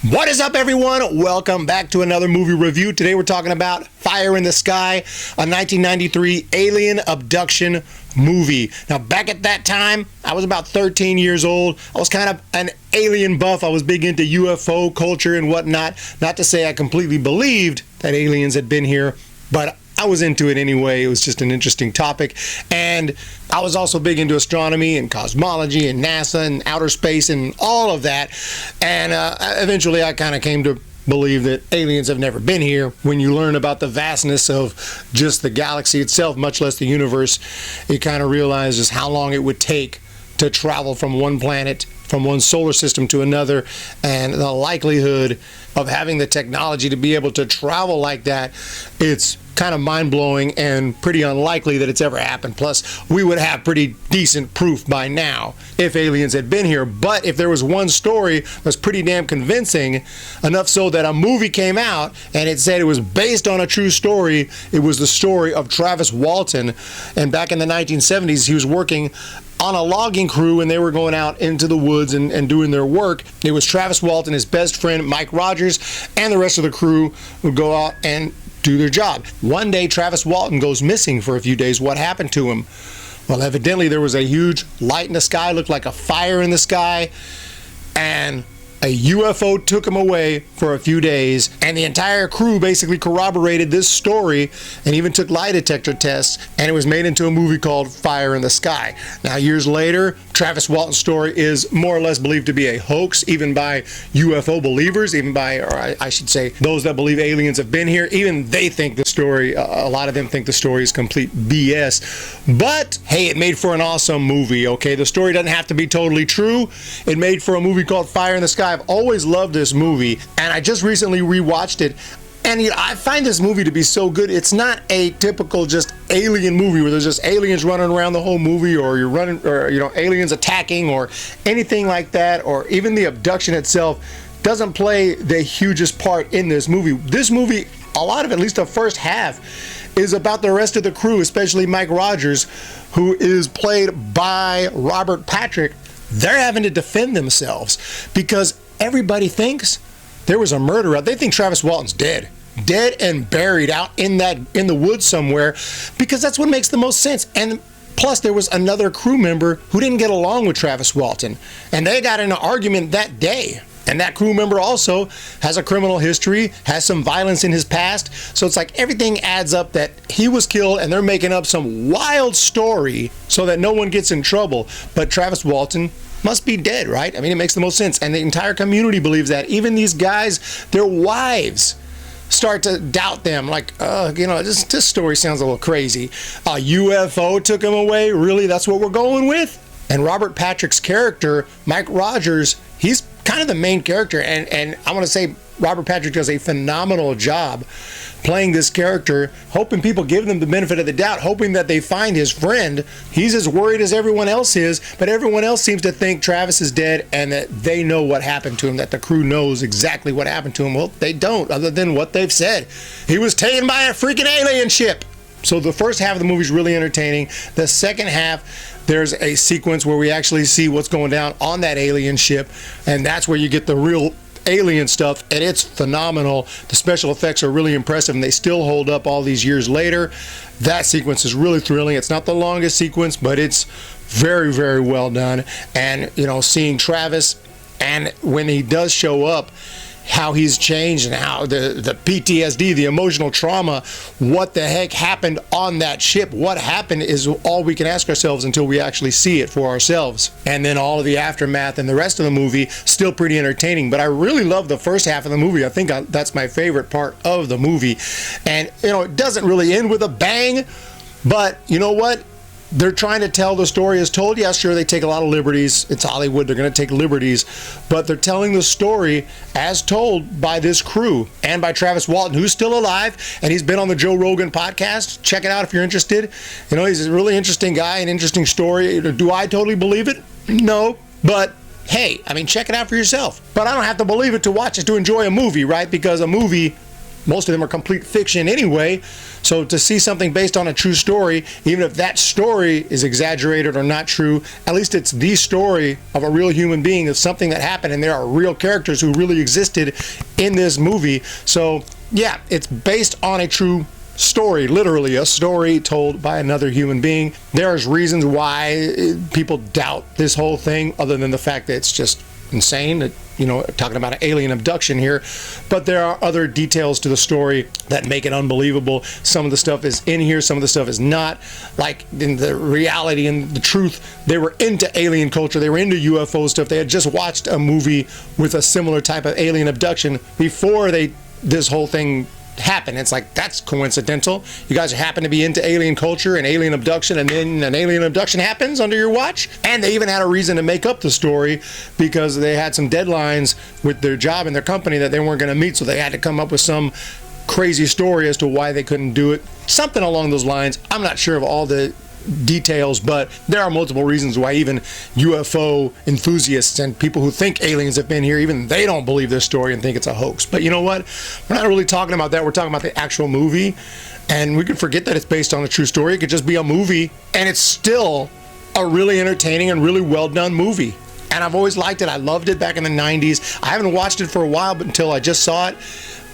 What is up, everyone? Welcome back to another movie review. Today we're talking about Fire in the Sky, a 1993 alien abduction movie. Now, back at that time, I was about 13 years old. I was kind of an alien buff. I was big into UFO culture and whatnot. Not to say I completely believed that aliens had been here, but I was into it anyway. It was just an interesting topic. And I was also big into astronomy and cosmology and NASA and outer space and all of that. And eventually I kind of came to believe that aliens have never been here. When you learn about the vastness of just the galaxy itself, much less the universe, you kind of realize just how long it would take to travel from one planet, from one solar system to another, and the likelihood of having the technology to be able to travel like that, it's kind of mind-blowing and pretty unlikely that it's ever happened. Plus, we would have pretty decent proof by now if aliens had been here. But if there was one story that was pretty damn convincing, enough so that a movie came out and it said it was based on a true story, it was the story of Travis Walton. And back in the 1970s, he was working on a logging crew and they were going out into the woods and doing their work. It was Travis Walton, his best friend Mike Rogers, and the rest of the crew would go out and do their job. One day, Travis Walton goes missing for a few days. What happened to him? Well, evidently there was a huge light in the sky, looked like a fire in the sky, and a UFO took him away for a few days, and the entire crew basically corroborated this story and even took lie detector tests, and it was made into a movie called Fire in the Sky. Now, years later, Travis Walton's story is more or less believed to be a hoax, even by UFO believers, even by, or I should say, those that believe aliens have been here. Even they think the story, a lot of them think the story is complete BS. But, hey, it made for an awesome movie, okay? The story doesn't have to be totally true. It made for a movie called Fire in the Sky. I've always loved this movie, and I just recently rewatched it. And I find this movie to be so good. It's not a typical just alien movie where there's just aliens running around the whole movie, or you're running, or aliens attacking, or anything like that, or even the abduction itself doesn't play the hugest part in this movie. This movie, a lot of it, at least the first half, is about the rest of the crew, especially Mike Rogers, who is played by Robert Patrick. They're having to defend themselves because everybody thinks there was a murder out. They think Travis Walton's dead and buried out in the woods somewhere, because that's what makes the most sense. And plus, there was another crew member who didn't get along with Travis Walton, and they got in an argument that day. And that crew member also has a criminal history, has some violence in his past. So it's like everything adds up that he was killed, and they're making up some wild story so that no one gets in trouble. But Travis Walton must be dead, right? I mean, it makes the most sense. And the entire community believes that. Even these guys, their wives start to doubt them. Like, this story sounds a little crazy. A UFO took him away? Really? That's what we're going with? And Robert Patrick's character, Mike Rogers, he's kind of the main character. And I want to say Robert Patrick does a phenomenal job playing this character, hoping people give them the benefit of the doubt, hoping that they find his friend. He's as worried as everyone else is, but everyone else seems to think Travis is dead and that they know what happened to him, that the crew knows exactly what happened to him. Well, they don't, other than what they've said. He was taken by a freaking alien ship. So the first half of the movie is really entertaining. The second half, there's a sequence where we actually see what's going down on that alien ship, and that's where you get the real alien stuff, and it's phenomenal. The special effects are really impressive, and they still hold up all these years later. That sequence is really thrilling. It's not the longest sequence, but it's very, very well done. And seeing Travis, and when he does show up, how he's changed and how the PTSD, the emotional trauma, what the heck happened on that ship, what happened, is all we can ask ourselves until we actually see it for ourselves. And then all of the aftermath and the rest of the movie, still pretty entertaining. But I really love the first half of the movie. I think that's my favorite part of the movie. And it doesn't really end with a bang, but you know what? They're trying to tell the story as told. Yeah, sure, they take a lot of liberties. It's Hollywood. They're going to take liberties. But they're telling the story as told by this crew and by Travis Walton, who's still alive, and he's been on the Joe Rogan podcast. Check it out if you're interested. He's a really interesting guy, an interesting story. Do I totally believe it? No. But hey, check it out for yourself. But I don't have to believe it to watch it, to enjoy a movie, right? Because a movie most of them are complete fiction anyway. So to see something based on a true story, even if that story is exaggerated or not true, at least it's the story of a real human being, of something that happened, and there are real characters who really existed in this movie. So yeah, it's based on a true story, literally a story told by another human being. There's reasons why people doubt this whole thing, other than the fact that it's just insane, that, you know, talking about an alien abduction here. But there are other details to the story that make it unbelievable. Some of the stuff is in here, some of the stuff is not. Like in the reality and the truth, they were into alien culture, they were into UFO stuff. They had just watched a movie with a similar type of alien abduction before this whole thing happen. It's like, that's coincidental. You guys happen to be into alien culture and alien abduction, and then an alien abduction happens under your watch. And they even had a reason to make up the story, because they had some deadlines with their job and their company that they weren't going to meet, so they had to come up with some crazy story as to why they couldn't do it. Something along those lines. I'm not sure of all the details, but there are multiple reasons why even UFO enthusiasts and people who think aliens have been here, even they don't believe this story and think it's a hoax. But you know what? We're not really talking about that. We're talking about the actual movie, and we can forget that it's based on a true story. It could just be a movie, and it's still a really entertaining and really well done movie. And I've always liked it. I loved it back in the 90s. I haven't watched it for a while, but until I just saw it,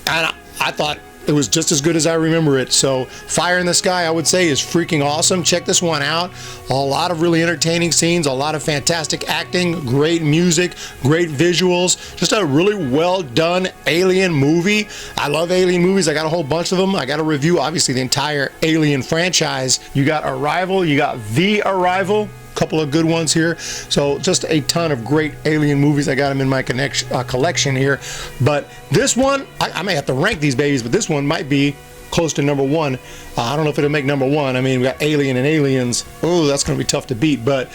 and I thought it was just as good as I remember it. So Fire in the Sky, I would say, is freaking awesome. Check this one out. A lot of really entertaining scenes, a lot of fantastic acting, great music, great visuals, just a really well done alien movie. I love alien movies. I got a whole bunch of them. I got to review, obviously, the entire Alien franchise. You got Arrival, you got The Arrival, couple of good ones here. So just a ton of great alien movies. I got them in my collection here. But this one, I may have to rank these babies, but this one might be close to number one. I don't know if it'll make number one. I mean, we got Alien and Aliens. Oh, that's going to be tough to beat. But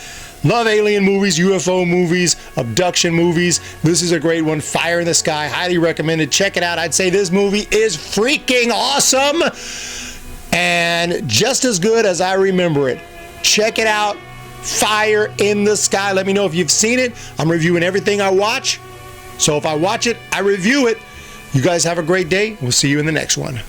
love alien movies, UFO movies, abduction movies. This is a great one. Fire in the Sky, highly recommended. Check it out. I'd say this movie is freaking awesome and just as good as I remember it. Check it out. Fire in the Sky. Let me know if you've seen it. I'm reviewing everything I watch. So if I watch it, I review it. You guys have a great day. We'll see you in the next one.